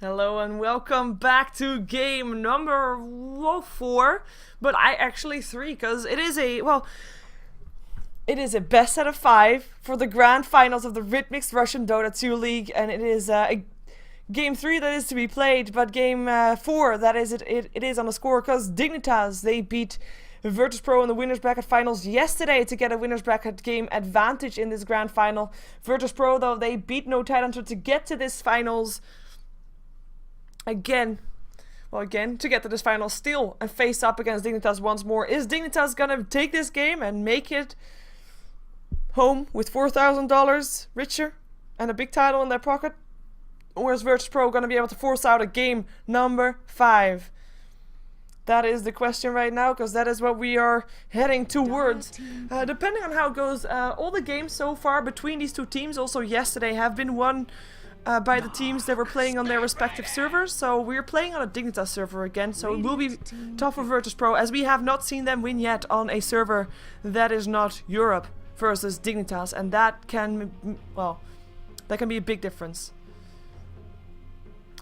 Hello and welcome back to game number 4, but I actually 3, because it is a best out of 5 for the grand finals of the Ritmix Russian Dota 2 League, and it is a game 3 that is to be played, but game 4 that is it is on the score, because Dignitas, they beat virtus.pro in the winners bracket finals yesterday to get a winners bracket game advantage in this grand final. virtus.pro, though, they beat No Tidehunter to get to this finals. Again, to get to this final still and face up against Dignitas once more. Is Dignitas gonna take this game and make it home with $4,000 richer and a big title in their pocket? Or is virtus.pro gonna be able to force out a game number 5? That is the question right now, because that is what we are heading towards. Depending on how it goes, all the games so far between these two teams, also yesterday, have been won by the teams that were playing on their respective servers. So we're playing on a Dignitas server again, so it will be tough for virtus.pro, as we have not seen them win yet on a server that is not Europe versus Dignitas, and that can, well, that can be a big difference.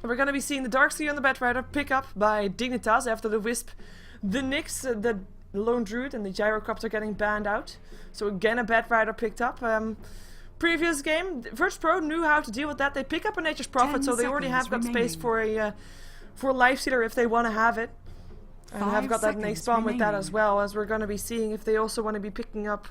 We're going to be seeing the Darkseer and the Batrider pick up by Dignitas after the Wisp, the Nyx, the Lone Druid and the Gyrocopter getting banned out. So again a Batrider picked up. Previous game, virtus.pro knew how to deal with that. They pick up a Nature's Prophet, so they already have got space for a Lifestealer if they want to have it. And have got that next spawn with that as well, as we're going to be seeing if they also want to be picking up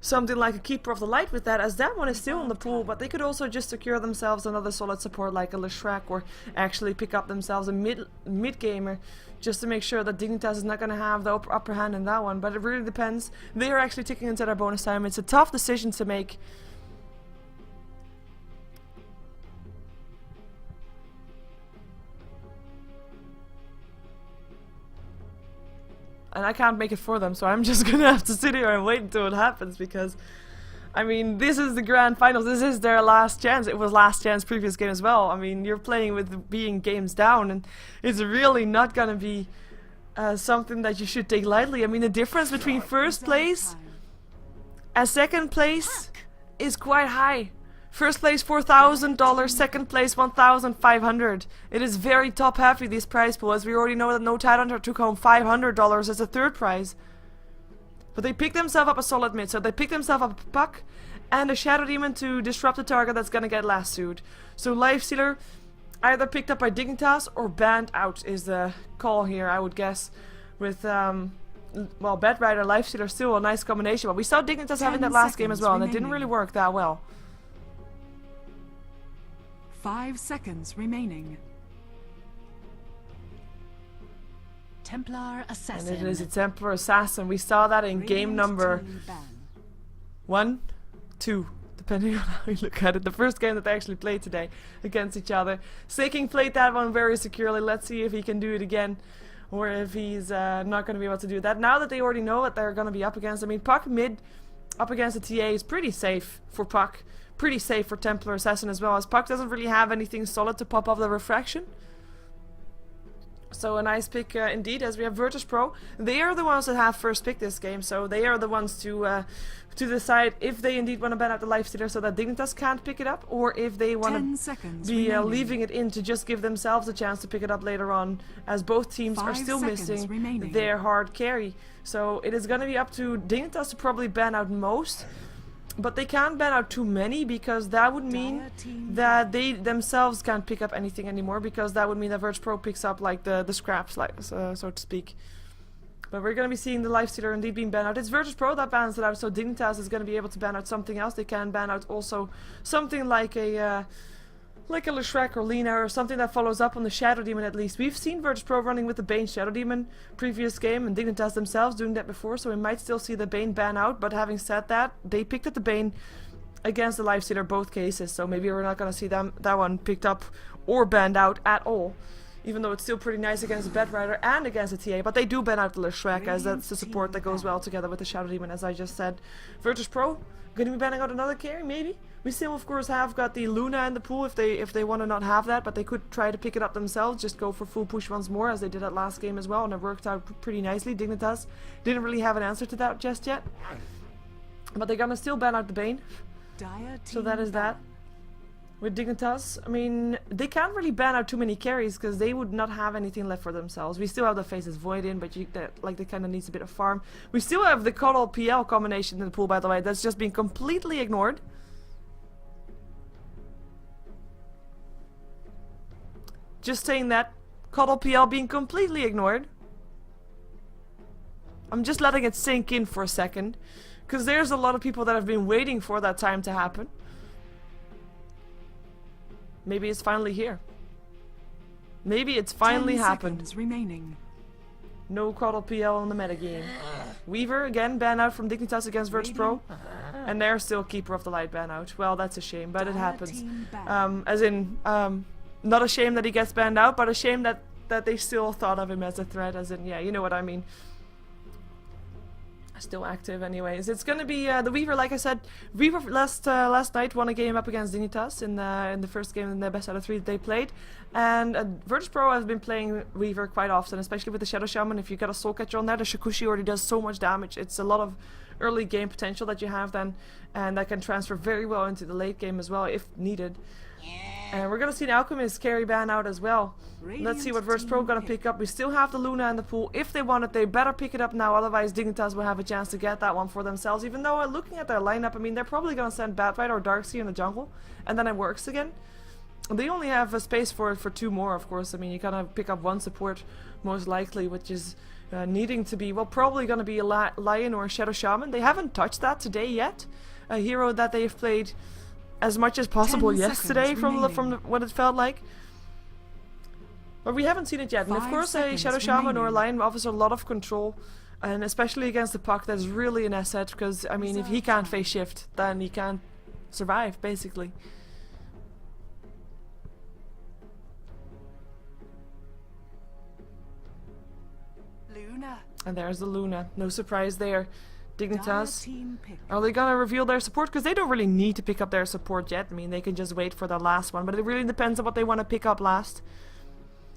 something like a Keeper of the Light with that, as that one is still in the pool, but they could also just secure themselves another solid support like a Leshrac, or actually pick up themselves a mid-gamer, just to make sure that Dignitas is not going to have the upper hand in that one. But it really depends. They are actually ticking into their bonus time. It's a tough decision to make. And I can't make it for them, so I'm just gonna have to sit here and wait until it happens, because, I mean, this is the grand finals. This is their last chance. It was last chance previous game as well. I mean, you're playing with being games down, and it's really not gonna be something that you should take lightly. I mean, the difference between first place and second place is quite high. First place $4,000, second place $1,500. It is very top heavy, this prize pool, as we already know that No Tidehunter took home $500 as a third prize. But they picked themselves up a solid mid, so they picked themselves up a Puck and a Shadow Demon to disrupt the target that's gonna get lassoed. So Lifestealer either picked up by Dignitas or banned out is the call here, I would guess. With well, Batrider, Lifestealer, still a nice combination, but we saw Dignitas having that last game as well, and it didn't really work that well. 5 seconds remaining. Templar Assassin. And it is a Templar Assassin. We saw that in game number 1, 2, depending on how you look at it. The first game that they actually played today against each other. Snaking played that one very securely. Let's see if he can do it again, or if he's not going to be able to do that. Now that they already know what they're going to be up against. I mean, Puck mid up against the TA is pretty safe for Puck. Pretty safe for Templar Assassin as well, as Puck doesn't really have anything solid to pop off the refraction. So a nice pick indeed, as we have virtus.pro. They are the ones that have first pick this game, so they are the ones to decide if they indeed want to ban out the Lifestealer so that Dignitas can't pick it up, or if they want to be leaving it in to just give themselves a chance to pick it up later on, as both teams are still missing their hard carry. So it is going to be up to Dignitas to probably ban out most. But they can't ban out too many, because that would mean that they themselves can't pick up anything anymore, because that would mean that virtus.pro picks up like the scraps, like so to speak. But we're going to be seeing the Lifestealer indeed being banned out. It's virtus.pro that bans it out, so Dignitas is going to be able to ban out something else. They can ban out also something like a Leshrac or Lina, or something that follows up on the Shadow Demon at least. We've seen virtus.pro running with the Bane Shadow Demon previous game, and Dignitas themselves doing that before, so we might still see the Bane ban out. But having said that, they picked up the Bane against the Lifestealer both cases, so maybe we're not going to see that one picked up or banned out at all. Even though it's still pretty nice against the Batrider and against the TA, but they do ban out the Leshrac, as that's the support that goes well together with the Shadow Demon, as I just said. virtus.pro going to be banning out another carry, maybe? We still, of course, have got the Luna in the pool if they want to not have that, but they could try to pick it up themselves, just go for full push once more, as they did that last game as well, and it worked out pretty nicely. Dignitas didn't really have an answer to that just yet, but they're gonna still ban out the Bane, so that is that. with Dignitas, I mean, they can't really ban out too many carries because they would not have anything left for themselves. We still have the Faces Void in, but they kind of needs a bit of farm. We still have the Cuddle PL combination in the pool, by the way. That's just been completely ignored. Just saying that. Cuddle PL being completely ignored. I'm just letting it sink in for a second. Because there's a lot of people that have been waiting for that time to happen. Maybe it's finally here. Maybe it's finally happened. Remaining. No Cuddle PL in the metagame. Weaver again ban out from Dignitas against virtus.pro. And they're still Keeper of the Light ban out. Well, that's a shame, but it happens. As in, not a shame that he gets banned out, but a shame that they still thought of him as a threat, as in, yeah, you know what I mean. Still active anyways. It's gonna be the Weaver, like I said. Weaver last night won a game up against Dignitas in the first game in the best out of 3 that they played. And virtus.pro has been playing Weaver quite often, especially with the Shadow Shaman. If you get a Soul Catcher on there, the Shakushi already does so much damage. It's a lot of early game potential that you have then, and that can transfer very well into the late game as well if needed. And we're gonna see an Alchemist carry ban out as well. Let's see what virtus.pro gonna pick up. We still have the Luna in the pool. If they want it, they better pick it up now, otherwise Dignitas will have a chance to get that one for themselves. Even though looking at their lineup, I mean, they're probably gonna send Batright or Darkseer in the jungle, and then it works again. They only have a space for 2 more, of course. I mean, you gotta pick up 1 support, most likely, which is needing to be, well, probably gonna be a Lion or a Shadow Shaman. They haven't touched that today yet. A hero that they've played as much as possible yesterday from what it felt like. But we haven't seen it yet. And of course a Shadow Shaman or a Lion offers a lot of control. And especially against the puck, that's really an asset. Because, I mean, if he can't phase shift, then he can't survive, basically. Luna. And there's the Luna. No surprise there. Dignitas, are they gonna reveal their support? Because they don't really need to pick up their support yet. I mean, they can just wait for the last one, but it really depends on what they want to pick up last.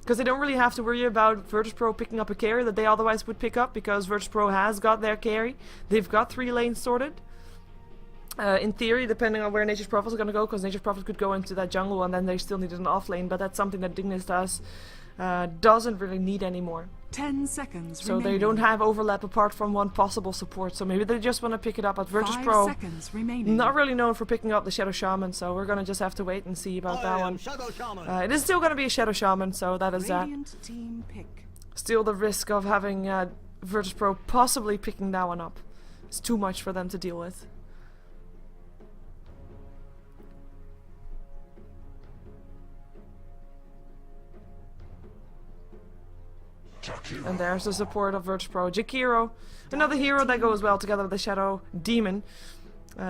Because they don't really have to worry about virtus.pro picking up a carry that they otherwise would pick up, because virtus.pro has got their carry. They've got 3 lanes sorted. In theory, depending on where Nature's Prophet is gonna go, because Nature's Prophet could go into that jungle and then they still needed an off lane, but that's something that Dignitas doesn't really need anymore. 10 seconds so remaining. They don't have overlap apart from 1 possible support, so maybe they just want to pick it up at virtus.pro. 5 seconds remaining. Not really known for picking up the Shadow Shaman, so we're gonna just have to wait and see about that one. It is still gonna be a Shadow Shaman, so that is that. Team pick. Still the risk of having virtus.pro possibly picking that one up. It's too much for them to deal with. And there's the support of virtus.pro. Jakiro, another hero that goes well together with the Shadow Demon.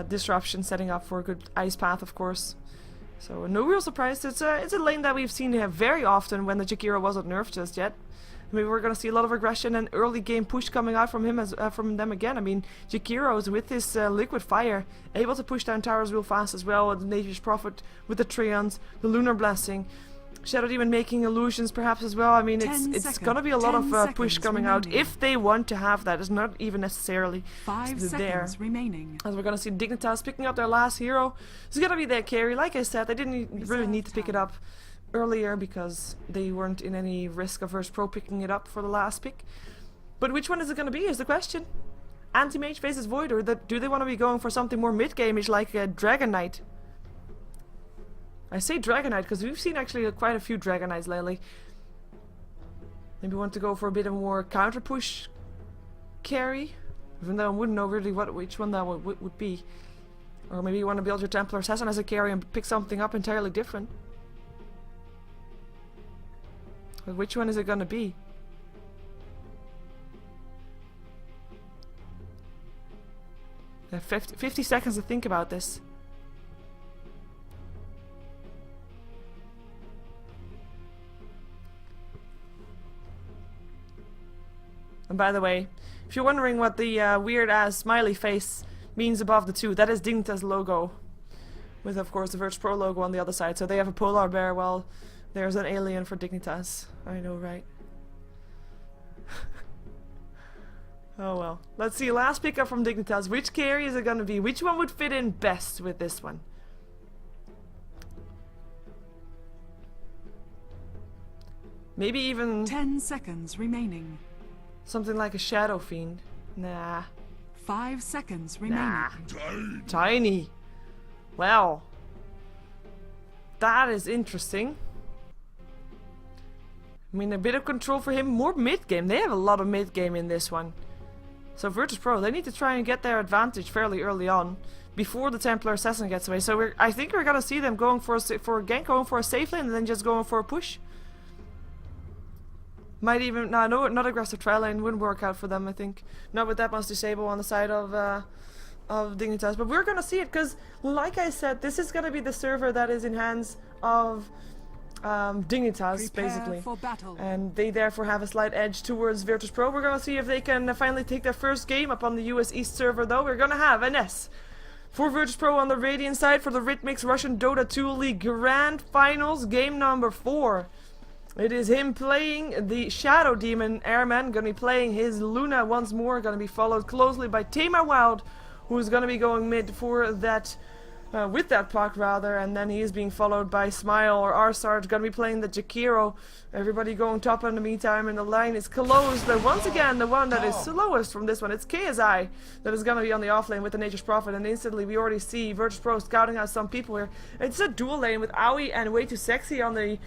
Disruption setting up for a good ice path, of course. So no real surprise. It's a lane that we've seen very often when the Jakiro wasn't nerfed just yet. Maybe we're gonna see a lot of aggression and early game push coming out from him from them again. I mean, Jakiro's with this liquid fire able to push down towers real fast as well. The Nature's Prophet with the Treants, the Lunar Blessing. Shadow Demon making illusions perhaps as well. I mean, it's gonna be a lot of push coming out if they want to have that. It's not even necessarily 5 there. seconds remaining. As we're gonna see Dignitas picking up their last hero. It's gonna be their carry. Like I said, they didn't really need to pick it up earlier because they weren't in any risk of virtus.pro picking it up for the last pick. But which one is it gonna be is the question. Anti-Mage faces Void, or do they want to be going for something more mid-game-ish like a Dragon Knight? I say Dragon Knight because we've seen actually quite a few Dragon Knights lately. Maybe want to go for a bit of more counter push carry, even though I wouldn't know really which one that would be. Or maybe you want to build your Templar Assassin as a carry and pick something up entirely different. But which one is it gonna be? Yeah, 50 seconds to think about this. And by the way, if you're wondering what the weird-ass smiley face means above the 2, that is Dignitas' logo. With, of course, the virtus.pro logo on the other side. So they have a polar bear while there's an alien for Dignitas. I know, right? Oh well. Let's see, last pickup from Dignitas. Which carry is it gonna be? Which one would fit in best with this one? Maybe even 10 seconds remaining. something like a Shadow Fiend. Nah. 5 seconds remaining. Nah. Tiny. Well. That is interesting. I mean, a bit of control for him. More mid-game. They have a lot of mid-game in this one. So virtus.pro, they need to try and get their advantage fairly early on. Before the Templar Assassin gets away. So I think we're gonna see them going for a gank, going for a safe lane, and then just going for a push. Might even... No, not aggressive trial lane wouldn't work out for them, I think. Not with that much disable on the side of Dignitas. But we're gonna see it, because, like I said, this is gonna be the server that is in hands of Dignitas, basically. For battle. And they therefore have a slight edge towards virtus.pro. We're gonna see if they can finally take their first game up on the US East server, though. We're gonna have an S for virtus.pro on the Radiant side for the Ritmix Russian Dota 2 League Grand Finals, game number 4. It is him playing the Shadow Demon Airman, gonna be playing his Luna once more, gonna be followed closely by Tamar Wild, who's gonna be going mid for that, with that puck rather, and then he is being followed by Smile or ars-art, gonna be playing the Jakiro. Everybody going top in the meantime, and the line is closed. But once again, the one that is slowest from this one, it's KSI that is gonna be on the off lane with the Nature's Prophet, and instantly we already see virtus.pro scouting out some people here. It's a dual lane with Aoi and Way Too Sexy on the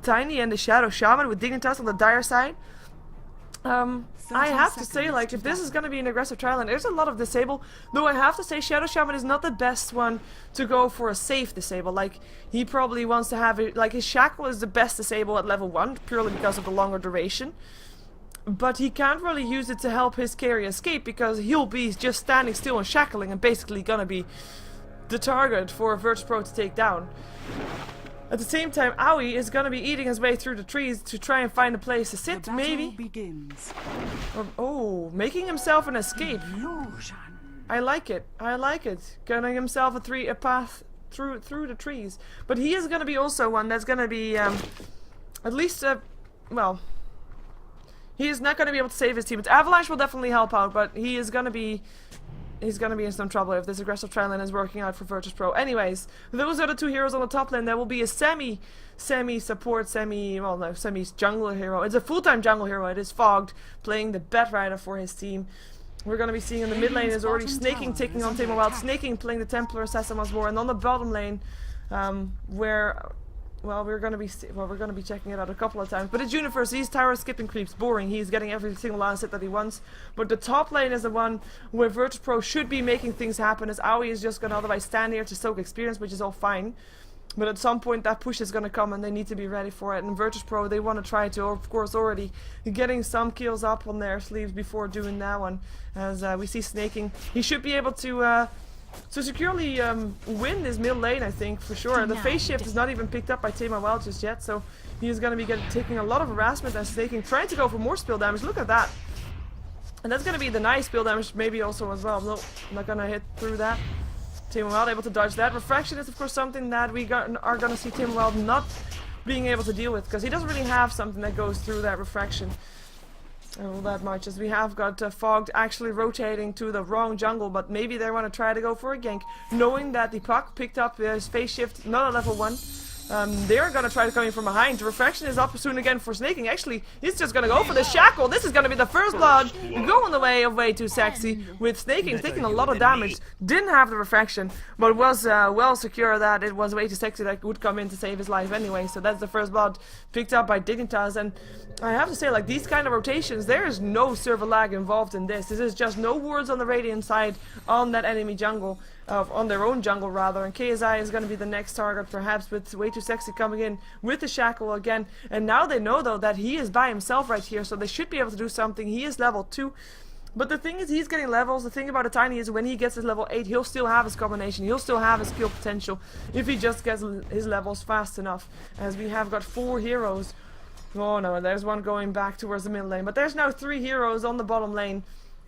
Tiny and the Shadow Shaman with Dignitas on the dire side. I have to say, like, if this is going to be an aggressive trial, and there's a lot of disable, though I have to say Shadow Shaman is not the best one to go for a safe disable. Like, he probably wants to have it, like, his Shackle is the best disable at level 1, purely because of the longer duration. But he can't really use it to help his carry escape, because he'll be just standing still and shackling and basically going to be the target for virtus.pro to take down. At the same time, Aoi is going to be eating his way through the trees to try and find a place to sit, maybe. Begins. Oh, making himself an escape. I like it. I like it. Getting himself a path through the trees. But he is going to be also one that's going to be, at least, well, he is not going to be able to save his team. Avalanche will definitely help out, but he is going to be... He's gonna be in some trouble if this aggressive trial lane is working out for virtus.pro. Anyways, those are the two heroes on the top lane. There will be a semi-support, semi-jungle hero. It's a full-time jungle hero. It is Fogged, playing the Batrider for his team. We're gonna be seeing in the mid lane is already Snaking taking on Tamar Wild. Snaking playing the Templar Assassin once more. And on the bottom lane, where... Well, we're gonna be checking it out a couple of times. But it's Universe, he's tower skipping creeps, boring. He's getting every single last hit that he wants. But the top lane is the one where virtus.pro should be making things happen, as Aoi is just gonna otherwise stand here to soak experience, which is all fine. But at some point that push is gonna come and they need to be ready for it. And virtus.pro, they want to try to, of course, already getting some kills up on their sleeves before doing that one. As we see Snaking, he should be able to securely win this mid lane, I think, for sure. The phase shift is not even picked up by Tamar Wild just yet, so he is going to be taking a lot of harassment and Snaking, trying to go for more spill damage. Look at that. And that's going to be the nice spill damage maybe also as well. No, I'm not going to hit through that. Tamar Wild able to dodge that. Refraction is of course something that we are going to see Tamar Wild not being able to deal with, because he doesn't really have something that goes through that refraction all that much, as we have got Fogged actually rotating to the wrong jungle, but maybe they want to try to go for a gank, knowing that the puck picked up his phase shift, not at level 1. They're gonna try to come in from behind. Refraction is up soon again for Snaking. Actually, he's just gonna go for the Shackle. This is gonna be the first blood going the way of Way Too Sexy, with Snaking taking a lot of damage. Didn't have the Refraction, but was well secure that it was Way Too Sexy that would come in to save his life anyway. So that's the first blood picked up by Dignitas. And I have to say, like, these kind of rotations, there is no server lag involved in this. This is just no wards on the Radiant side on that enemy jungle. On their own jungle rather, and KSI is going to be the next target, perhaps, with Way Too Sexy coming in with the Shackle again. And now they know though that he is by himself right here, so they should be able to do something. He is level 2, but the thing is, he's getting levels. The thing about a Tiny is when he gets his level 8, he'll still have his combination, he'll still have his skill potential if he just gets his levels fast enough. As we have got 4 heroes. Oh no, there's one going back towards the mid lane, but there's now 3 heroes on the bottom lane.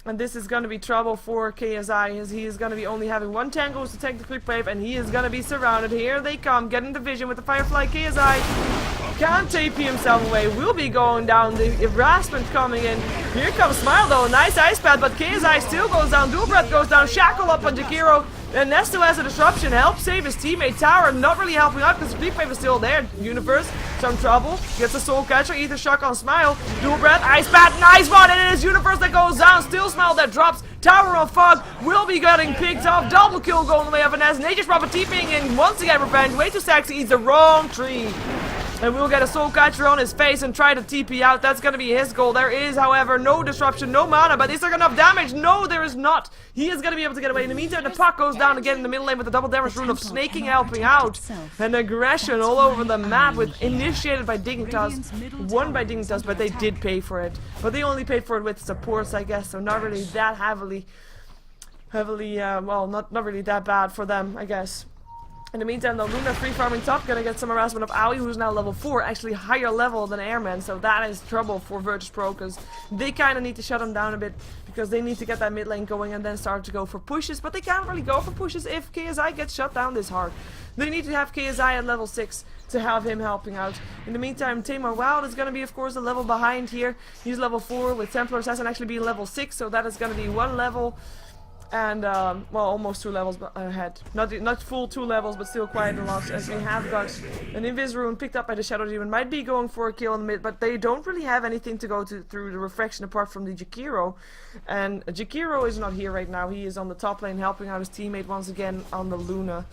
And this is going to be trouble for KSI, as he is going to be only having 1 tango to take the creep wave, and he is going to be surrounded. Here they come, getting the vision with the Firefly. KSI can't TP himself away, will be going down. The harassment coming in. Here comes Smile though, nice ice pad, but KSI still goes down. Dual Breath goes down, Shackle up on Jakiro. And Nesto has a disruption, help save his teammate. Tower not really helping out because the creep wave is still there. Universe, some trouble. Gets a soul catcher, either shock on Smile. Dual breath, ice bat, nice one. And it is Universe that goes down. Still Smile that drops. Tower on Fog will be getting picked off. Double kill going the way of Ines. Nature's Prophet TPing in once again. Revenge, way too sexy. Eats the wrong tree. And we'll get a soul catcher on his face and try to TP out. That's going to be his goal. There is, however, no disruption, no mana. But is there enough damage? No, there is not. He is going to be able to get away. In the meantime, the puck goes down again in the middle lane with the double damage rune of snaking helping out. And aggression all over the map with initiated by Dignitas. Won by Dignitas, but they did pay for it. But they only paid for it with supports, I guess. So not really that heavily, well, not really that bad for them, I guess. In the meantime, the Luna free farming top gonna get some harassment of Aoi, who's now level 4, actually higher level than Airman, so that is trouble for virtus.pro, because they kind of need to shut him down a bit, because they need to get that mid lane going and then start to go for pushes, but they can't really go for pushes if KSI gets shut down this hard. They need to have KSI at level 6 to have him helping out. In the meantime, Tamar Wild is gonna be, of course, a level behind here. He's level 4 with Templar Assassin actually being level 6, so that is gonna be 1 level. And, well, almost 2 levels ahead. Not full 2 levels, but still quite a lot, as we have got an Invis rune picked up by the Shadow Demon. Might be going for a kill in the mid, but they don't really have anything to go through the refraction apart from the Jakiro. And Jakiro is not here right now. He is on the top lane helping out his teammate once again on the Luna.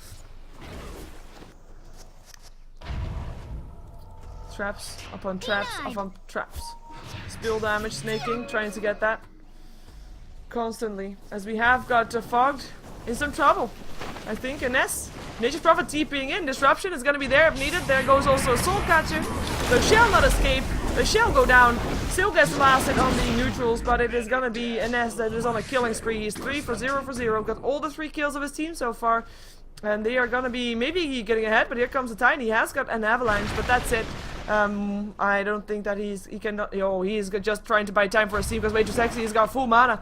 Traps, up on traps, up on traps. Spill damage, snaking, trying to get that. Constantly, as we have got Fogged in some trouble. I think Ines, Nature's Prophet TPing in, disruption is going to be there if needed. There goes also a soul catcher. The shall not escape, the shall go down. Still gets lasted on the neutrals, but it is going to be Ines that is on a killing spree. He's 3 for 0 for 0, got all the 3 kills of his team so far. And they are going to be maybe getting ahead, but here comes the Tiny. He has got an avalanche, but that's it. I don't think that he is just trying to buy time for his team because way too sexy. He's got full mana.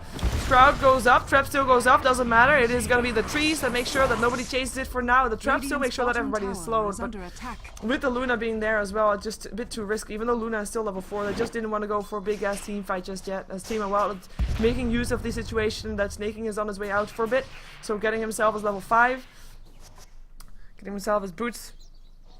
Crowd goes up, trap still goes up, doesn't matter. It is going to be the trees that make sure that nobody chases it for now. The trap still makes sure that everybody is slowed. But with the Luna being there as well, it's just a bit too risky. Even though Luna is still level 4, they just didn't want to go for a big ass team fight just yet. As Team Wild is making use of the situation that Snaking is on his way out for a bit. So getting himself as level 5. Getting himself his boots.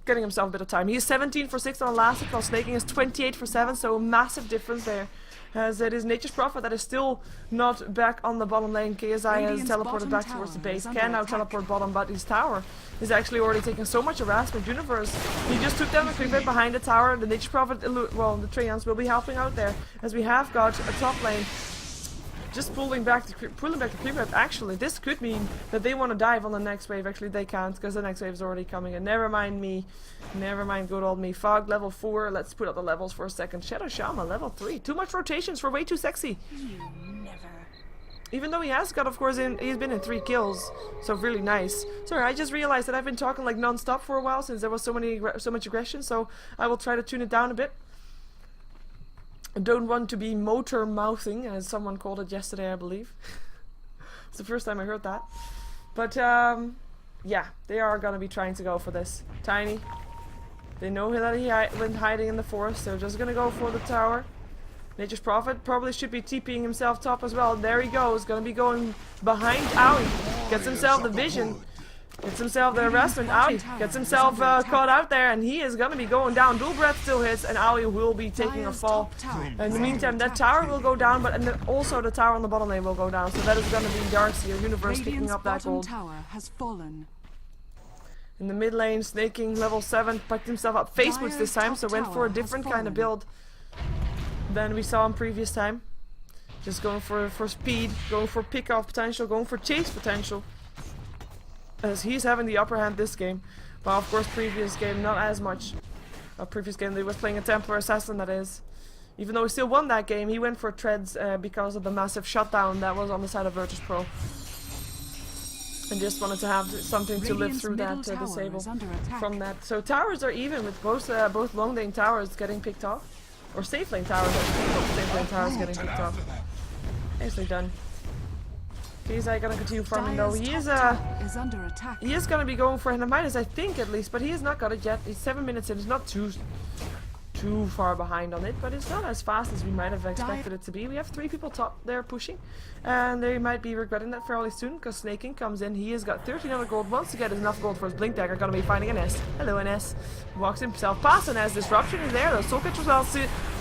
Getting himself a bit of time. He is 17 for 6 on last hit, while Snaking is 28 for 7, so a massive difference there. As it is Nature's Prophet that is still not back on the bottom lane. KSI has teleported back towards the base. Can now teleport bottom, but his tower is actually already taking so much harassment. Universe, he just took down the creep right behind the tower. The Nature's Prophet, well, the Treants will be helping out there. As we have got a top lane just pulling back the creep wave. Actually, this could mean that they want to dive on the next wave. Actually, they can't because the next wave is already coming. And never mind me. Never mind good old me. Fog level 4. Let's put up the levels for a second. Shadow Shaman level 3. Too much rotations for way too sexy. Even though he has got, of course, he's been in 3 kills, so really nice. Sorry, I just realized that I've been talking like non-stop for a while since there was so much aggression. So I will try to tune it down a bit. I don't want to be motor mouthing, as someone called it yesterday, I believe. It's the first time I heard that. But, yeah, they are gonna be trying to go for this. Tiny. They know that he went hiding in the forest. They're just gonna go for the tower. Nature's Prophet probably should be TPing himself top as well. There he goes. Gonna be going behind Aoi. Gets himself the vision. Gets himself the harassment. Aoi gets himself caught out there, and he is gonna be going down. Dual breath still hits, and Aoi will be taking a fall. In the meantime, that tower will go down, but and then also the tower on the bottom lane will go down. So that is gonna be Darcy or Universe picking up that gold. In the mid lane, Snaking level 7, picked himself up face boots this time, so went for a different kind of build than we saw in previous time. Just going for speed, going for pick off potential, going for chase potential. As he's having the upper hand this game. But of course previous game not as much. Previous game they was playing a Templar Assassin, that is. Even though he still won that game, he went for treads because of the massive shutdown that was on the side of virtus.pro. And just wanted to have something to live through that disable from that. So towers are even with both long lane towers getting picked off. Or safe lane towers, safe lane towers getting picked off. Nicely done. He's gonna continue farming though. He is gonna be going for Minus, I think at least, but he has not got it yet. He's 7 minutes in. It's not too too far behind on it, but it's not as fast as we might have expected it to be. We have 3 people top there pushing, and they might be regretting that fairly soon, because Snaking comes in. He has got 1300 gold. Wants to get enough gold for his Blink Dagger. Gonna be finding an S. Hello, NS. Walks himself past an S. Disruption is there, though. Soul Catcher as well.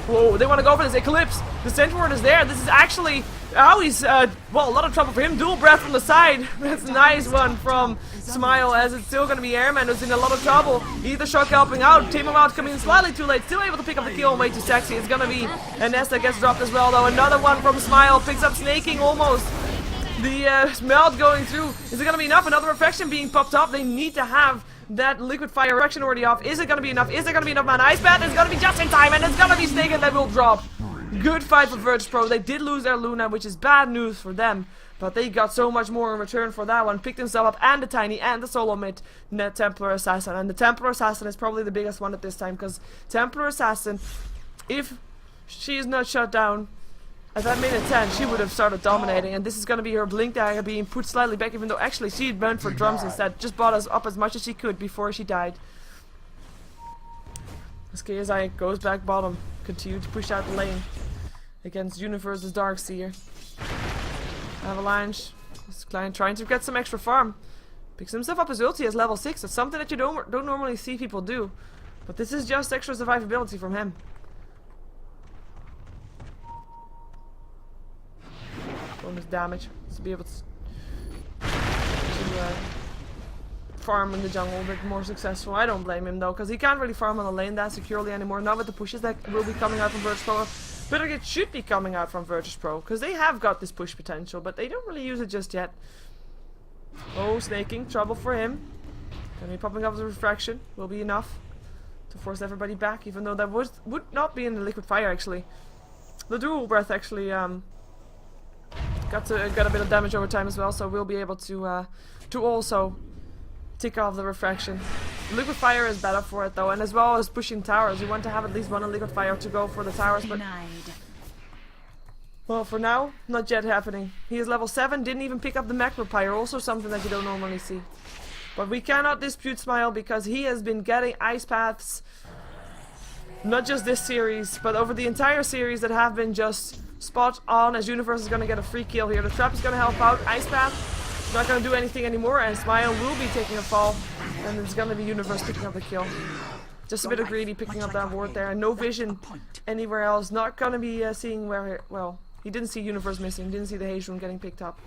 Whoa, they want to go for this Eclipse. The Centaur is there. This is actually... Oh, he's, well, a lot of trouble for him. Dual breath from the side. That's a nice one from Smile, as it's still going to be Airman who's in a lot of trouble. Ether Shock helping out. Take him out, coming in slightly too late. Still able to pick up the kill. Way too sexy. It's going to be a Nest that gets dropped as well, though. Another one from Smile. Picks up Snaking almost. The melt going through. Is it going to be enough? Another reflection being popped up. They need to have that liquid fire reflection already off. Is it going to be enough? Is there going to be enough, man? Ice Bath is going to be just in time, and it's going to be Snaking that will drop. Good fight for virtus.pro. They did lose their Luna, which is bad news for them. But they got so much more in return for that one. Picked himself up, and the Tiny, and the Solo Mid, Net Templar Assassin. And the Templar Assassin is probably the biggest one at this time, because Templar Assassin, if she is not shut down at that minute 10, she would have started dominating. And this is going to be her Blink Dagger being put slightly back, even though actually she had went for drums instead. Just bought us up as much as she could before she died. As KSI goes back bottom, continue to push out the lane against Universe's Darkseer. Avalanche is trying to get some extra farm. Picks himself up his ulti as level 6. It's something that you don't normally see people do. But this is just extra survivability from him. Bonus damage to be able to farm in the jungle a bit more successful. I don't blame him though, because he can't really farm on the lane that securely anymore. Not with the pushes that will be coming out from virtus.pro. But it should be coming out from virtus.pro, because they have got this push potential, but they don't really use it just yet. Oh, Snaking, trouble for him. Gonna be popping up the refraction. Will be enough to force everybody back, even though that would not be in the liquid fire actually. The dual breath actually got a bit of damage over time as well, so we'll be able to also tick off the refraction. Liquid fire is better for it though, and as well as pushing towers. You want to have at least one liquid fire to go for the towers, but well, for now, not yet happening. He is level 7, didn't even pick up the macro pyre, also something that you don't normally see. But we cannot dispute Smile, because he has been getting ice paths, not just this series, but over the entire series, that have been just spot on. As Universe is going to get a free kill here. The trap is going to help out. Ice path not going to do anything anymore, and Smile will be taking a fall, and it's going to be Universe picking up the kill. Just a bit of greedy picking up that ward there, and no vision anywhere else. Not going to be seeing where, well, he didn't see Universe missing, didn't see the Haze Rune getting picked up.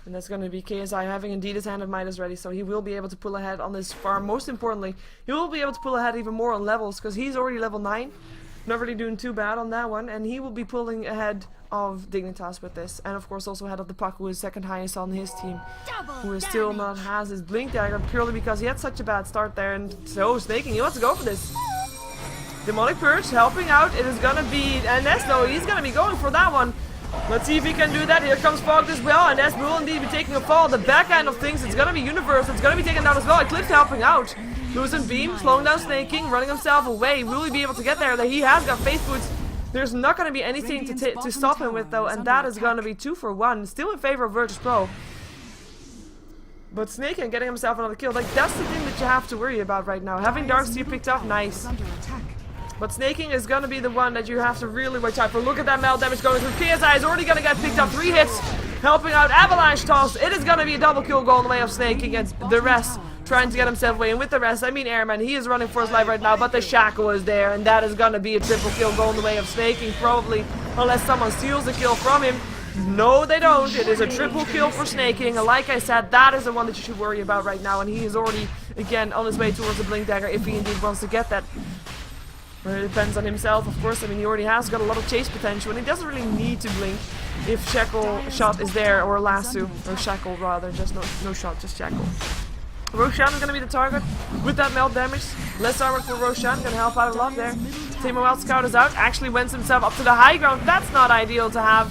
And that's going to be KSI having indeed his Hand of Midas ready, so he will be able to pull ahead on this farm. Most importantly, he will be able to pull ahead even more on levels, because he's already level 9. Not really doing too bad on that one, and he will be pulling ahead of Dignitas with this, and of course also ahead of the Puck, who is second highest on his team, who is still not has his Blink Dagger, purely because he had such a bad start there. And so Snaking, he wants to go for this. Demonic Purge helping out. It is gonna be NS though. He's gonna be going for that one. Let's see if he can do that. Here comes Fogged as well, and NS will indeed be taking a fall. The back end of things, it's gonna be Universe. It's gonna be taken down as well. Eclipse helping out. Losing Beam, slowing down Snaking, running himself away. Will he be able to get there? He has got face boots. There's not going to be anything to stop him with though, and that is going to be 2 for 1. Still in favor of virtus.pro. But Snaking getting himself another kill, like that's the thing that you have to worry about right now. Having Darkseer picked up, nice. But Snaking is going to be the one that you have to really watch out for. Look at that melt damage going through. KSI is already going to get picked up. 3 hits, helping out. Avalanche toss. It is going to be a double kill going the way of Snaking, and the rest trying to get himself away. And with the rest, I mean Airman, he is running for his life right now, but the Shackle is there, and that is going to be a triple kill going the way of Snaking, probably, unless someone steals the kill from him. No, they don't. It is a triple kill for Snaking, and like I said, that is the one that you should worry about right now, and he is already, again, on his way towards the Blink Dagger, if he indeed wants to get that. Well, it depends on himself, of course. I mean, he already has got a lot of chase potential, and he doesn't really need to blink if Shackle shot is there, or Lasso, or Shackle rather, just no shot, just Shackle. Roshan is going to be the target with that melt damage. Less armor for Roshan, going to help out a lot there. Teemo Wild Scout is out, actually wends himself up to the high ground. That's not ideal to have,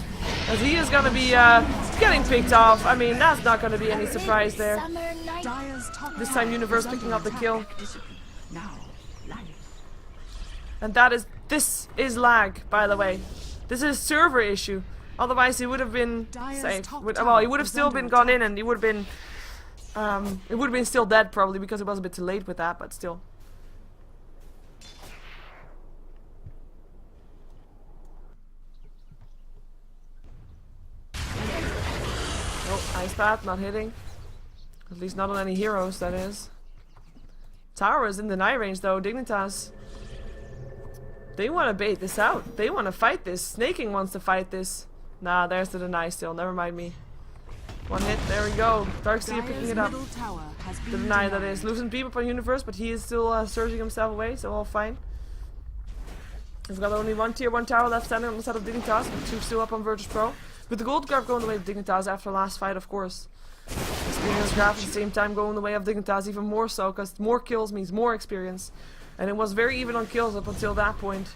as he is going to be getting picked off. I mean, that's not going to be any surprise there. This time Universe picking up the kill. And this is lag, by the way. This is a server issue. Otherwise he would have been safe. Well, he would have still been gone in, and he would have been it would have been still dead probably, because it was a bit too late with that, but still. Ice Path not hitting. At least not on any heroes, that is. Tower is in deny range though. Dignitas. They want to bait this out. They want to fight this. Snaking wants to fight this. Nah, there's the deny still. Never mind me. One hit. There we go. Darkseer picking it up. The deny that is. Losing beam upon Universe, but he is still surging himself away, so all fine. We've got only one tier 1 tower left standing on the side of Dignitas, but 2 still up on Virtus.pro. With the gold grab going the way of Dignitas after the last fight, of course. Experience grab at the same time going the way of Dignitas, even more so, because more kills means more experience. And it was very even on kills up until that point.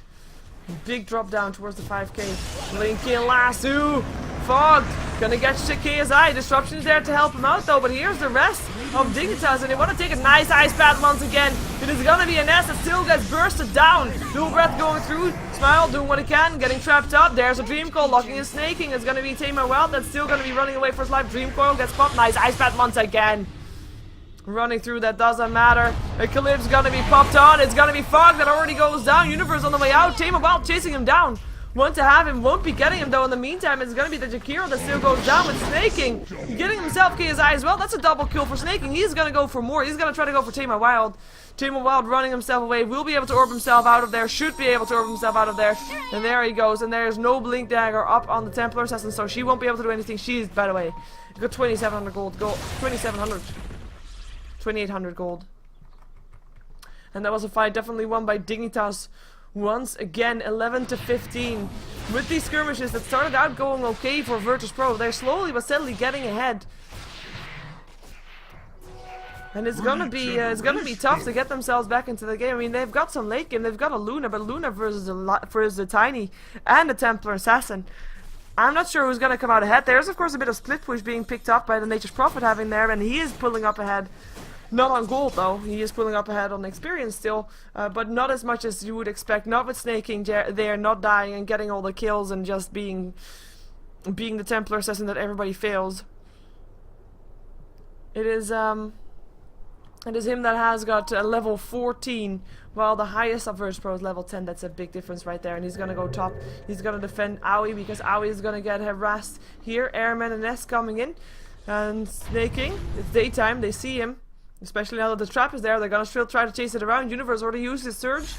Big drop down towards the 5k. Link in Lasso. Fogged. Gonna get KSI. Disruption is there to help him out though, but here's the rest of Dignitas, and they want to take a nice ice path once again. It is gonna be an S that still gets bursted down. Dual breath going through. Smile doing what he can, getting trapped up. There's a Dream Coil locking and snaking. It's gonna be Tamer Wild that's still gonna be running away for his life. Dream Coil gets popped. Nice ice path once again. Running through, that doesn't matter. Eclipse gonna be popped on. It's gonna be Fog that already goes down. Universe on the way out. Tamer Wild chasing him down. Want to have him, won't be getting him though. In the meantime, it's gonna be the Jakiro that still goes down with Snaking. Getting himself KSI as well. That's a double kill for Snaking. He's gonna go for more. He's gonna try to go for Tamer Wild. Tamer Wild running himself away. Will be able to orb himself out of there. Should be able to orb himself out of there. And there he goes. And there's no Blink Dagger up on the Templar Assassin, so she won't be able to do anything. She's, by the way, got 2,700 gold. 2,700. 2,800 gold. And that was a fight definitely won by Dignitas. Once again, 11 to 15. With these skirmishes that started out going okay for Virtus.pro, they're slowly but steadily getting ahead. And it's gonna be tough to get themselves back into the game. I mean, they've got some late game. They've got a Luna, but Luna versus the Tiny and the Templar Assassin. I'm not sure who's gonna come out ahead. There's of course a bit of split push being picked up by the Nature's Prophet having there, and he is pulling up ahead. Not on gold though, he is pulling up ahead on experience still, but not as much as you would expect. Not with Snaking there, not dying and getting all the kills and just being the Templar Assassin that everybody fails. It is him that has got level 14, while the highest of Virtus.pro is level 10. That's a big difference right there, and he's gonna go top. He's gonna defend Aoi because Aoi is gonna get harassed here. Airman and S coming in, and Snaking. It's daytime, they see him. Especially now that the trap is there, they're gonna still try to chase it around. Universe already used his surge.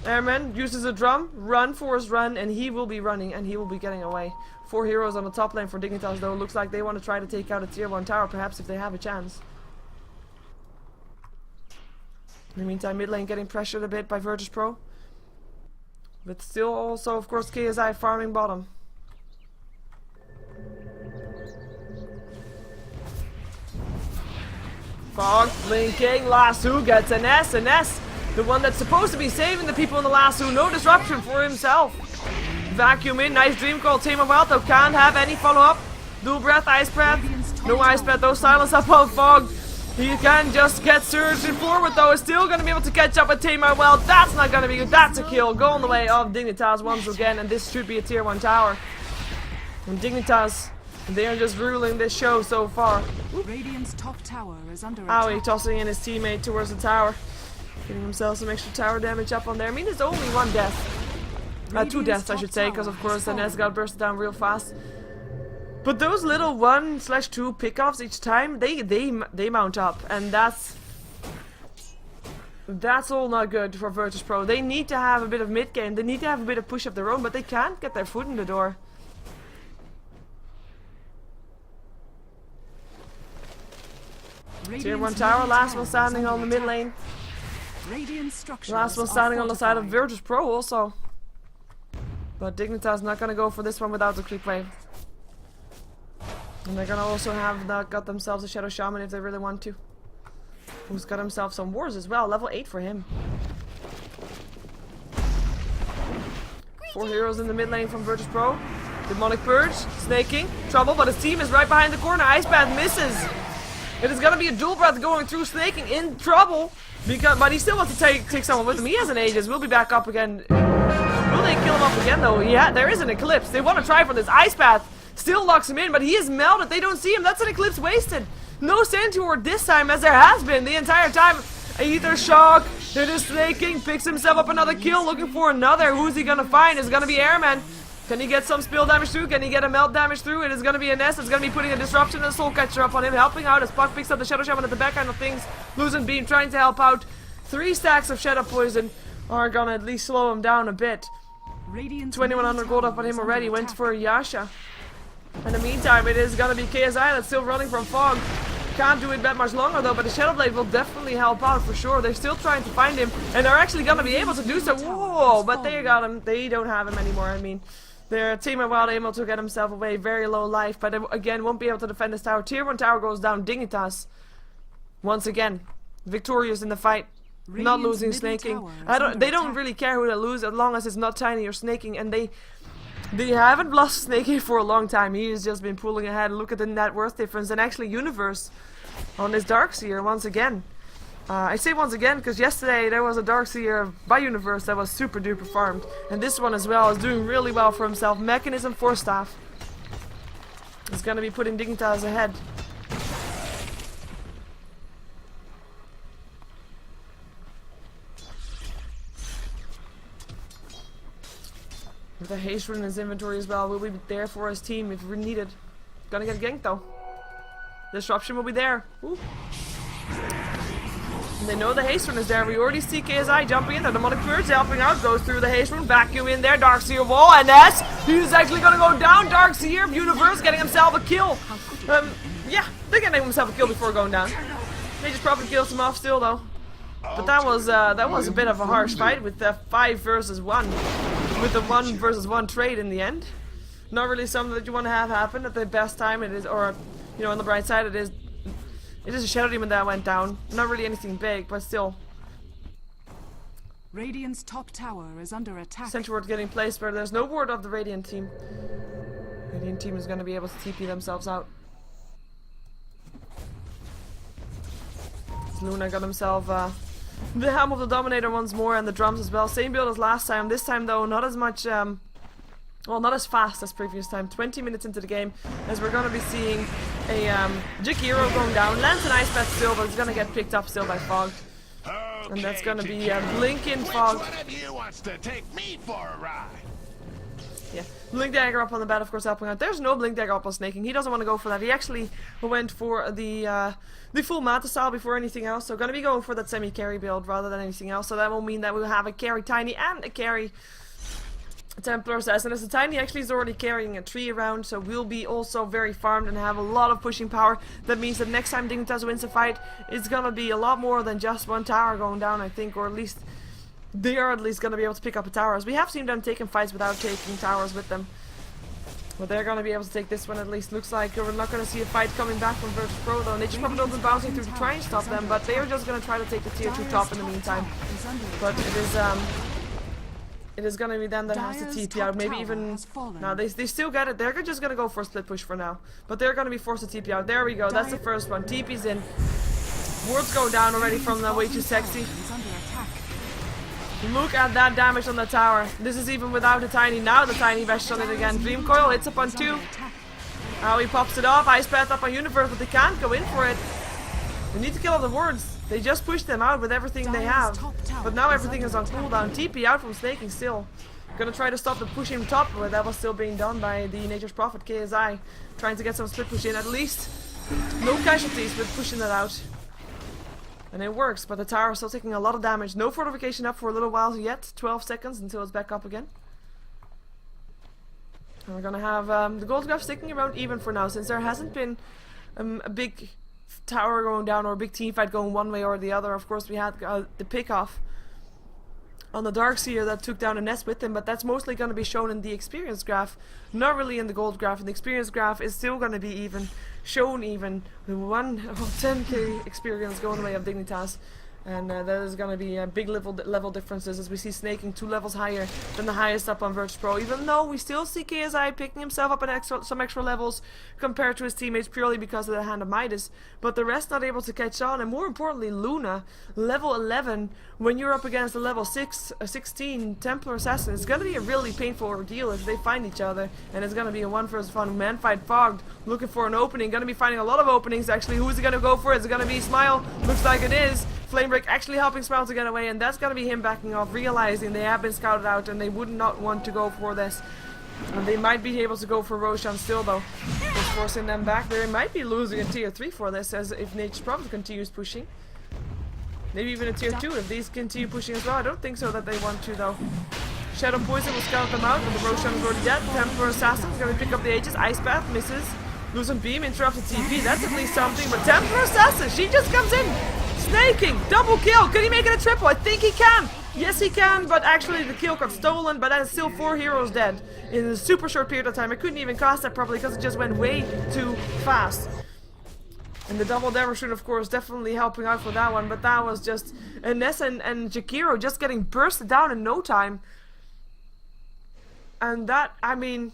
Airman uses a drum, run for his run, and he will be running and he will be getting away. 4 heroes on the top lane for Dignitas though. Looks like they want to try to take out a tier 1 tower, perhaps if they have a chance. In the meantime, mid lane getting pressured a bit by Virtus.pro. But still also, of course, KSI farming bottom. Fog, blinking, Lasso gets an S, the one that's supposed to be saving the people in the Lasso, no disruption for himself. Vacuum in, nice Dream Coil, Tamer Wild though, can't have any follow-up. Dual breath, ice breath, no ice breath though, silence up on Fog. He can just get surging forward though, is still gonna be able to catch up with Tamer Wild. That's not gonna be good, that's a kill, going the way of Dignitas once again, and this should be a tier 1 tower. And Dignitas, they are just ruling this show so far. Radiant's top tower is under Aoi attack. tossing in his teammate towards the tower. Getting himself some extra tower damage up on there. I mean, it's only 1 death. 2 deaths, I should say, because of course the Nest got bursted down real fast. But those little 1/2 pickoffs each time, they mount up. And that's all not good for Virtus.pro. They need to have a bit of mid game. They need to have a bit of push of their own, but they can't get their foot in the door. Tier 1 tower, last one standing on the mid lane. Last one standing on the side of Virtus.pro also. But Dignitas not gonna go for this one without the creep wave. And they're gonna also have got themselves a Shadow Shaman if they really want to. Who's got himself some wars as well, level 8 for him. 4 heroes in the mid lane from Virtus.pro. Demonic Purge, Snaking, trouble, but his team is right behind the corner. Ice Path misses. It is gonna be a dual breath going through, Snaking in trouble. But he still wants to take someone with him. He has an Aegis. We'll be back up again. Will they kill him up again though? Yeah, there is an Eclipse. They want to try for this. Ice Path still locks him in, but he is melted. They don't see him. That's an Eclipse wasted. No Sandward this time, as there has been the entire time. Aether Shock. It is Snaking. Picks himself up another kill. Looking for another. Who's he gonna find? It's gonna be Airman. Can he get some spill damage through? Can he get a melt damage through? It is going to be a nest. It's going to be putting a disruption and a soul catcher up on him, helping out as Puck picks up the Shadow Shaman at the back end of things. Losing Beam, trying to help out. 3 stacks of Shadow Poison are going to at least slow him down a bit. 2100 gold up on him already. Went for Yasha. In the meantime, it is going to be KSI that's still running from Fog. Can't do it that much longer though, but the Shadow Blade will definitely help out for sure. They're still trying to find him, and they're actually going to be able to do so. Whoa, but they got him. They don't have him anymore, I mean. Their team of Wild able to get himself away, very low life, but again won't be able to defend this tower. Tier 1 tower goes down. Dignitas, once again, victorious in the fight, not losing snaking. They don't really care who they lose as long as it's not tiny or snaking, and they haven't lost snaking for a long time. He has just been pulling ahead. Look at the net worth difference, and actually Universe on this Darkseer once again. I say once again because yesterday there was a Darkseer by Universe that was super duper farmed. And this one as well is doing really well for himself. Mechanism 4 staff. He's going to be putting Dignitas ahead. With the haste rune in his inventory as well, will be there for his team if we're needed. Gonna get ganked though. Disruption will be there. Ooh. And they know the haste rune is there. We already see KSI jumping in there. Demonic Purge helping out. Goes through the haste rune. Vacuum in there. Darkseer wall. And he's actually going to go down. Darkseer Universe getting himself a kill. Yeah, they're getting himself a kill before going down. Nature's Prophet kills him off still though. But that was a bit of a harsh fight with the 5 versus 1. With the 1 versus 1 trade in the end. Not really something that you want to have happen at the best time. It is, or you know, on the bright side, it is a Shadow Demon that went down. Not really anything big, but still. Radiant's top tower is under attack. Sentry ward getting placed where there's no ward of the Radiant team. Radiant team is going to be able to TP themselves out. Luna got himself the Helm of the Dominator once more and the drums as well. Same build as last time. This time though, not as much, well, not as fast as previous time. 20 minutes into the game, as we're going to be seeing a Jakiro going down. Lands an Ice Bat still, but it's going to get picked up still by Fog. Okay, and that's going to be Blinking Fog. Which one of you wants to take me for a ride? Yeah, Blink Dagger up on the bat, of course, helping out. There's no Blink Dagger up on snaking. He doesn't want to go for that. He actually went for the full Mata style before anything else. So going to be going for that semi-carry build rather than anything else. So that will mean that we'll have a carry Tiny and a carry Templar Assassin. As the Tiny actually is already carrying a tree around, so we'll be also very farmed and have a lot of pushing power. That means that next time Dignitas wins a fight, it's going to be a lot more than just one tower going down, I think, or at least they are at least going to be able to pick up a tower, as we have seen them taking fights without taking towers with them. But they're going to be able to take this one at least. Looks like we're not going to see a fight coming back from virtus.pro though. Nature's Prophet will be bouncing through to try and stop them, but they are just going to try to take the tier 2 top in the meantime. But it is going to be them that has to TP out. Maybe even... No, they still got it. They're just going to go for a split push for now. But they're going to be forced to TP out. There we go. That's the first one. TP's in. Wards go down already from the Way Too Sexy. Look at that damage on the tower. This is even without the Tiny. Now the Tiny bashes on it again. Dream Coil hits up on 2. Now he pops it off. Ice Path up on Universe, but they can't go in for it. They need to kill all the wards. They just pushed them out with everything they have. But now everything is on cooldown. TP out from snaking still. Gonna try to stop the push him top, but that was still being done by the Nature's Prophet KSI. Trying to get some split push in at least. No casualties with pushing it out. And it works, but the tower is still taking a lot of damage. No fortification up for a little while yet. 12 seconds until it's back up again. And we're gonna have the gold graph sticking around even for now, since there hasn't been a big tower going down or a big team fight going one way or the other. Of course, we had the pick off on the Darkseer that took down a nest with him, but that's mostly going to be shown in the experience graph, not really in the gold graph. And the experience graph is still going to be even, shown even, with 10k experience going away of Dignitas. And that is going to be big level differences, as we see snaking 2 levels higher than the highest up on virtus.pro, even though we still see KSI picking himself up at some extra levels compared to his teammates purely because of the Hand of Midas, but the rest not able to catch on. And more importantly, Luna, level 11, when you're up against a level 16 Templar Assassin, it's going to be a really painful ordeal if they find each other, and it's going to be a 1 versus 1 man fight. Fogged, looking for an opening, going to be finding a lot of openings actually. Who is it going to go for? Is it going to be Smile? Looks like it is. Flamebreak actually helping Smile to get away, and that's going to be him backing off, realizing they have been scouted out and they would not want to go for this. And they might be able to go for Roshan still though. Just forcing them back. They might be losing a tier 3 for this as if Nature's Prophet continues pushing. Maybe even a tier 2 if these continue pushing as well. I don't think so that they want to though. Shadow Poison will scout them out, but the Roshan is already dead. Temper Assassin is going to pick up the Aegis. Ice Path misses. Losing Beam, interrupts the TP. That's at least something. But Temper Assassin, she just comes in. Snaking, double kill. Could he make it a triple? I think he can. Yes, he can, but actually the kill got stolen. But that is still 4 heroes dead in a super short period of time. I couldn't even cast that properly because it just went way too fast. And the double Devershun, of course, definitely helping out for that one. But that was just Ness and Jakiro just getting bursted down in no time. And that, I mean,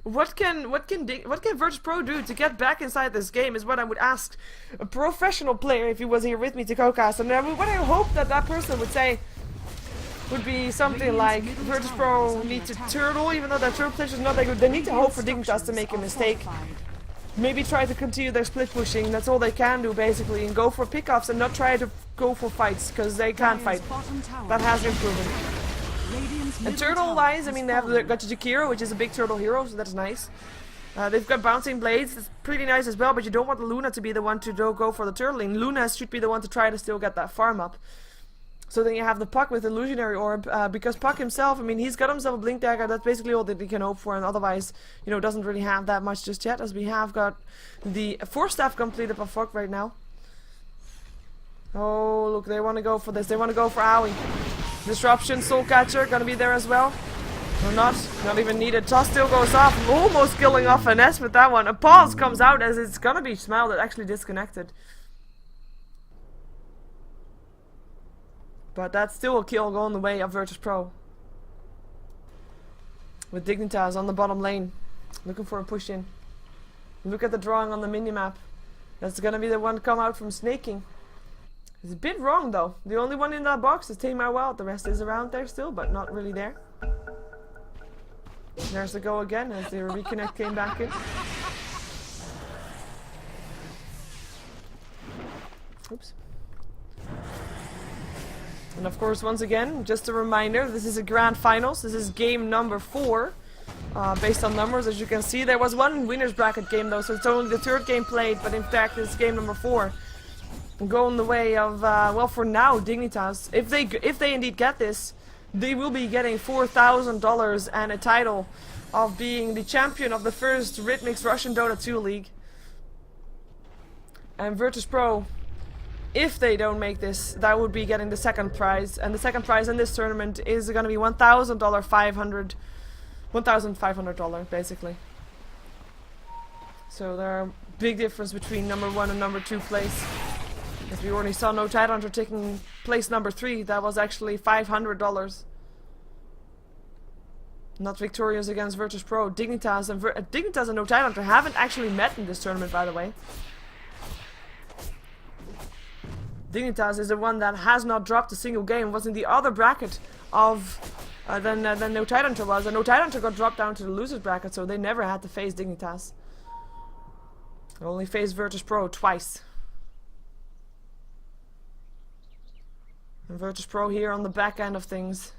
what can virtus.pro do to get back inside this game is what I would ask a professional player if he was here with me to co-cast. And what I hope that person would say would be something like virtus.pro need to turtle, even though that turtle place is not that good. They need to hope for Dignitas to make a mistake. Maybe try to continue their split pushing. That's all they can do basically, and go for pickoffs and not try to go for fights because they can't fight. That has been proven. And turtle-wise, I mean, they have got Jakiro, which is a big turtle hero, so that's nice. They've got Bouncing Blades, it's pretty nice as well, but you don't want Luna to be the one to go for the turtling. Luna should be the one to try to still get that farm up. So then you have the Puck with Illusionary Orb, because Puck himself, I mean, he's got himself a Blink Dagger, that's basically all that he can hope for, and otherwise, you know, doesn't really have that much just yet, as we have got the Force Staff completed by Puck right now. Oh, look, they want to go for this, they want to go for Aoi. Disruption, Soul Catcher, gonna be there as well. Or not even needed. Toss still goes off, almost killing off Finesse with that one. A pause comes out as it's gonna be Smile that actually disconnected. But that's still a kill going the way of virtus.pro. With Dignitas on the bottom lane. Looking for a push in. Look at the drawing on the minimap. That's gonna be the one come out from snaking. It's a bit wrong though. The only one in that box is Tamar Wild. The rest is around there still, but not really there. There's the go again as the reconnect came back in. Oops. And of course, once again, just a reminder, this is a grand finals. This is game number 4. Based on numbers, as you can see. There was one winner's bracket game though, so it's only the 3rd game played, but in fact it's game number 4. Going the way of, well, for now, Dignitas. If they indeed get this, they will be getting $4,000 and a title of being the champion of the first Ritmix Russian Dota 2 League. And virtus.pro, if they don't make this, that would be getting the 2nd prize. And the 2nd prize in this tournament is going to be $1,500 basically. So there are big difference between number 1 and number 2 place. As we already saw, No Tidehunter taking place number 3, that was actually $500. Not victorious against virtus.pro. Dignitas and No Tidehunter haven't actually met in this tournament, by the way. Dignitas is the one that has not dropped a single game, was in the other bracket of than No Tidehunter was, and No Tidehunter got dropped down to the losers bracket, so they never had to face Dignitas. They only faced virtus.pro twice. And virtus.pro here on the back end of things.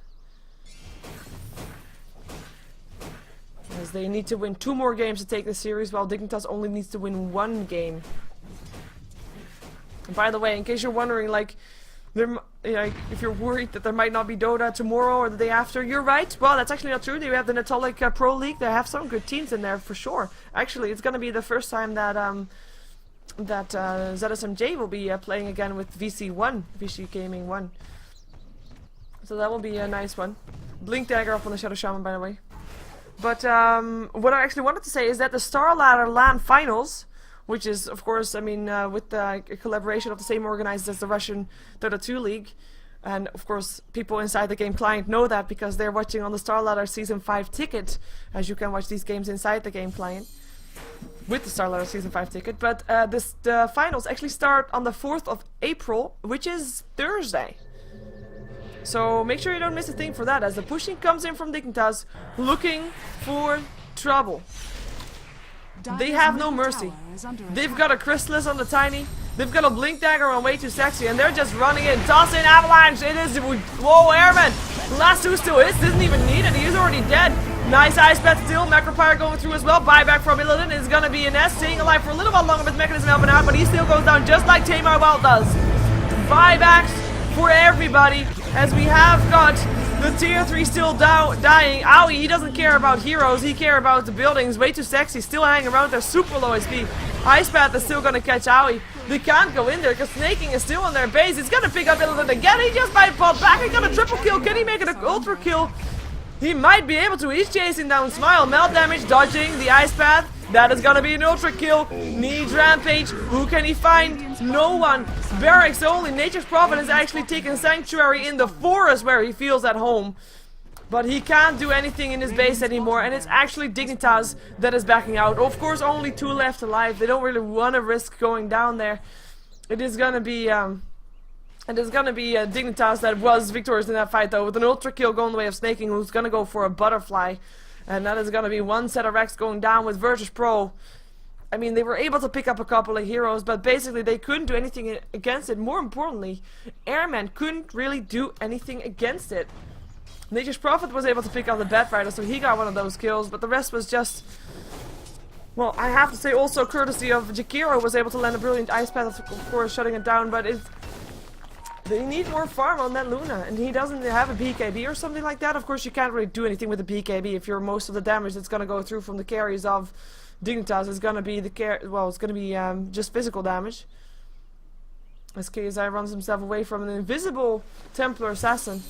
As they need to win 2 more games to take the series, while Dignitas only needs to win 1 game. And by the way, in case you're wondering, like, if you're worried that there might not be Dota tomorrow or the day after, you're right. Well, that's actually not true. They have the Natolic Pro League. They have some good teams in there for sure. Actually, it's going to be the first time that ZSMJ will be playing again with VC1, SheeverGaming 1. So that will be a nice one. Blink Dagger up on the Shadow Shaman, by the way. But what I actually wanted to say is that the Star Ladder LAN Finals, which is, of course, I mean, with the collaboration of the same organizers as the Russian Dota 2 League, and of course, people inside the game client know that because they're watching on the Star Ladder Season 5 ticket, as you can watch these games inside the game client. With the Star Ladder Season 5 ticket, but the finals actually start on the 4th of April, which is Thursday. So make sure you don't miss a thing for that, as the pushing comes in from Dignitas, looking for trouble. They have no mercy. They've got a Chrysalis on the Tiny, they've got a Blink Dagger on Way Too Sexy, and they're just running in. Toss in Avalanche, it is, whoa, Airman! Last two still hits, isn't even needed, he's already dead. Nice ice bat still. Macropire going through as well. Buyback from Illidan is going to be an S. Staying alive for a little while longer with Mechanism helping out, but he still goes down just like Tamar Wild does. Buybacks for everybody as we have got the tier 3 still dying. Owie, he doesn't care about heroes. He cares about the buildings. Way too sexy. Still hanging around there. Super low SP. Ice Bat is still going to catch Owie. They can't go in there because Snaking is still on their base. He's going to pick up Illidan again. He just might pop back. He got a triple kill. Can he make it an ultra kill? He might be able to. He's chasing down Smile. Melt damage, dodging the ice path. That is gonna be an ultra kill. Needs Rampage. Who can he find? No one. Barracks only. Nature's Prophet is actually taking Sanctuary in the forest where he feels at home. But he can't do anything in his base anymore. And it's actually Dignitas that is backing out. Of course, only 2 left alive. They don't really want to risk going down there. It is gonna be Dignitas that was victorious in that fight though, with an ultra kill going the way of Snaking, who's gonna go for a butterfly. And that is gonna be 1 set of Rex going down with virtus.pro. I mean, they were able to pick up a couple of heroes, but basically they couldn't do anything against it. More importantly, Airman couldn't really do anything against it. Nature's Prophet was able to pick up the Bat Rider, so he got one of those kills, but the rest was just... Well, I have to say also courtesy of Jakiro was able to land a brilliant ice path, of course, shutting it down, but it's... They need more farm on that Luna, and he doesn't have a BKB or something like that. Of course, you can't really do anything with the BKB if you're most of the damage that's gonna go through from the carries of Dignitas is gonna be it's gonna be just physical damage. As KSI runs himself away from an invisible Templar assassin.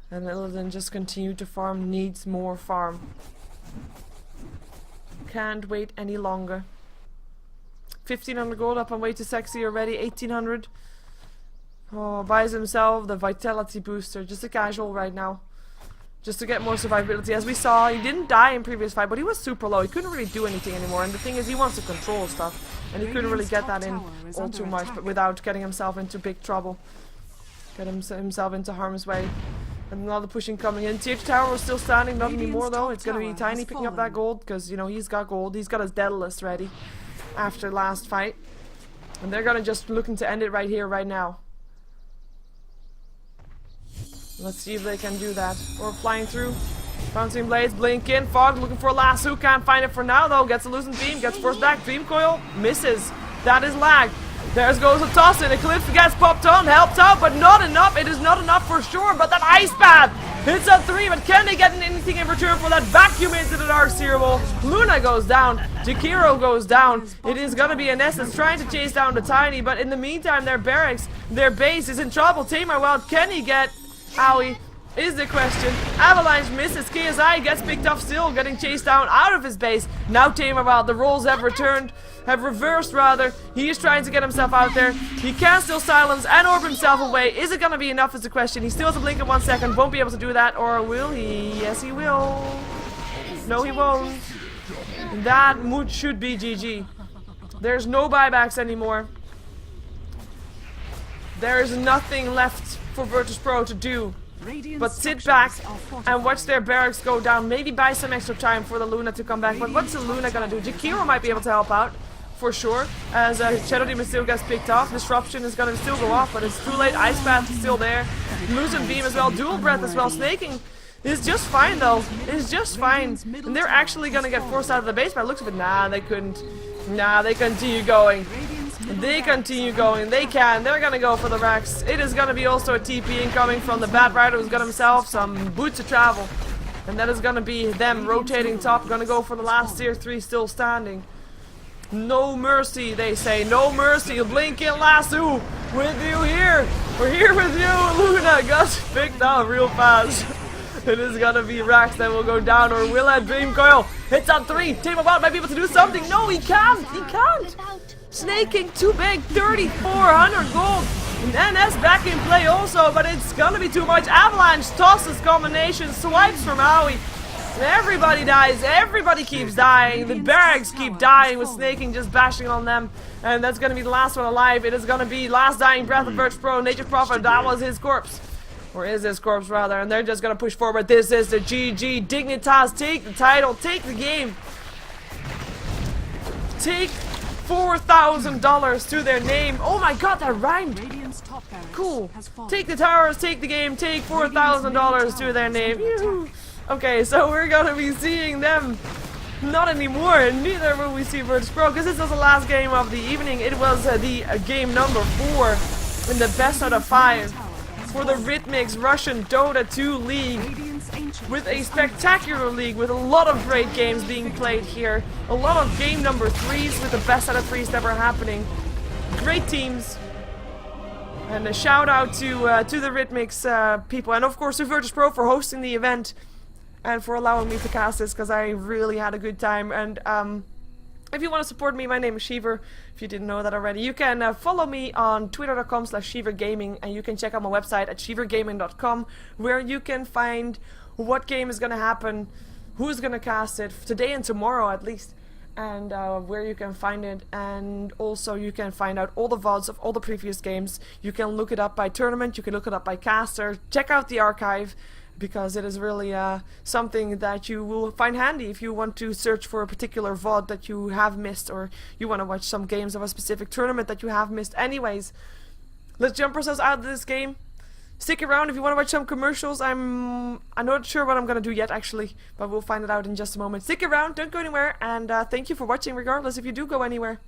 And Illidan just continue to farm, needs more farm. Can't wait any longer. 1500 gold up on way to sexy already. 1800. Oh, buys himself the vitality booster. Just a casual right now. Just to get more survivability. As we saw, he didn't die in previous fight, but he was super low. He couldn't really do anything anymore. And the thing is, he wants to control stuff. And he couldn't really get that in all too much, but without getting himself into big trouble. Get himself into harm's way. And another pushing coming in. Tier 2 tower was still standing, not anymore though. It's gonna be Tiny picking up that gold, because, you know, he's got gold. He's got his Daedalus ready after last fight. And they're gonna just looking to end it right here, right now. Let's see if they can do that. Or flying through. Bouncing blades, blink in. Fog looking for a lasso. Can't find it for now though. Gets a loosened beam, gets forced back. Beam coil, misses. That is lag. There goes a toss in. Eclipse gets popped on, helped out, but not enough. It is not enough for sure. But that ice path hits a 3. But can they get anything in return for that vacuum into the Dark Seer Wall? Luna goes down. Jakiro goes down. It is gonna be an S that's trying to chase down the Tiny. But in the meantime, their barracks, their base is in trouble. Tamar Wild, can he get Owie? Is the question. Avalanche misses. KSI gets picked up still, getting chased down out of his base. Now Tamar Wild, the roles have returned. Have reversed rather. He is trying to get himself out there. He can still silence and orb himself away. Is it gonna be enough is the question. He still has a blink in 1 second. Won't be able to do that, or will he? Yes he will. No he won't. That should be GG. There's no buybacks anymore. There is nothing left for virtus.pro to do but sit back and watch their barracks go down. Maybe buy some extra time for the Luna to come back. But what's the Luna gonna do? Jakiro might be able to help out. For sure, as Shadow Demon still gets picked off. Disruption is gonna still go off, but it's too late. Ice Path is still there. Losing Beam as well. Dual Breath as well. Snaking is just fine though. It's just fine. And they're actually gonna get forced out of the base by the looks of it. Nah, they couldn't. Nah, they continue going. They continue going. They can. They're gonna go for the Rex. It is gonna be also a TP incoming from the Bat Rider who's got himself some boots of travel. And that is gonna be them rotating top. Gonna go for the last tier 3 still standing. No mercy, they say. No mercy. Blink in lasso with you here. We're here with you. Luna got picked out real fast. It is gonna be Rax that will go down, or will that Beam Coil hits on 3. Tamar Wild might be able to do something. No, he can't. He can't. Snaking too big. 3,400 gold. And NS back in play also, but it's gonna be too much. Avalanche tosses combination, swipes from Owie. Everybody dies, everybody keeps dying, the barracks keep dying with Snaking just bashing on them. And that's gonna be the last one alive. It is gonna be last dying breath of virtus.pro. Nature's Prophet, that was his corpse. Or is his corpse rather, and they're just gonna push forward. This is the GG. Dignitas take the title, take the game. Take $4,000 to their name. Oh my god, that rhymed. Radiant's top barracks Cool. has fallen. Take the towers, take the game, take $4,000 to their name. Yoo-hoo. Okay, so we're gonna be seeing them. Not anymore, and neither will we see virtus.pro, because this was the last game of the evening. It was the game number 4 in the best out of 5 for the Ritmix Russian Dota 2 League. Radiant's ancient With a is spectacular league, with a lot of great games being played here. A lot of game number 3s with the best out of 3s that were happening. Great teams. And a shout out to the Ritmix people, and of course to virtus.pro for hosting the event. And for allowing me to cast this, because I really had a good time. And if you want to support me, my name is Sheever. If you didn't know that already, you can follow me on twitter.com/SheeverGaming, and you can check out my website at SheeverGaming.com, where you can find what game is going to happen, who's going to cast it, today and tomorrow at least, and where you can find it. And also you can find out all the VODs of all the previous games. You can look it up by tournament, you can look it up by caster, check out the archive, because it is really something that you will find handy if you want to search for a particular VOD that you have missed, or you want to watch some games of a specific tournament that you have missed. Anyways, let's jump ourselves out of this game. Stick around if you want to watch some commercials. I'm not sure what I'm going to do yet, actually, but we'll find it out in just a moment. Stick around, don't go anywhere, and thank you for watching regardless if you do go anywhere.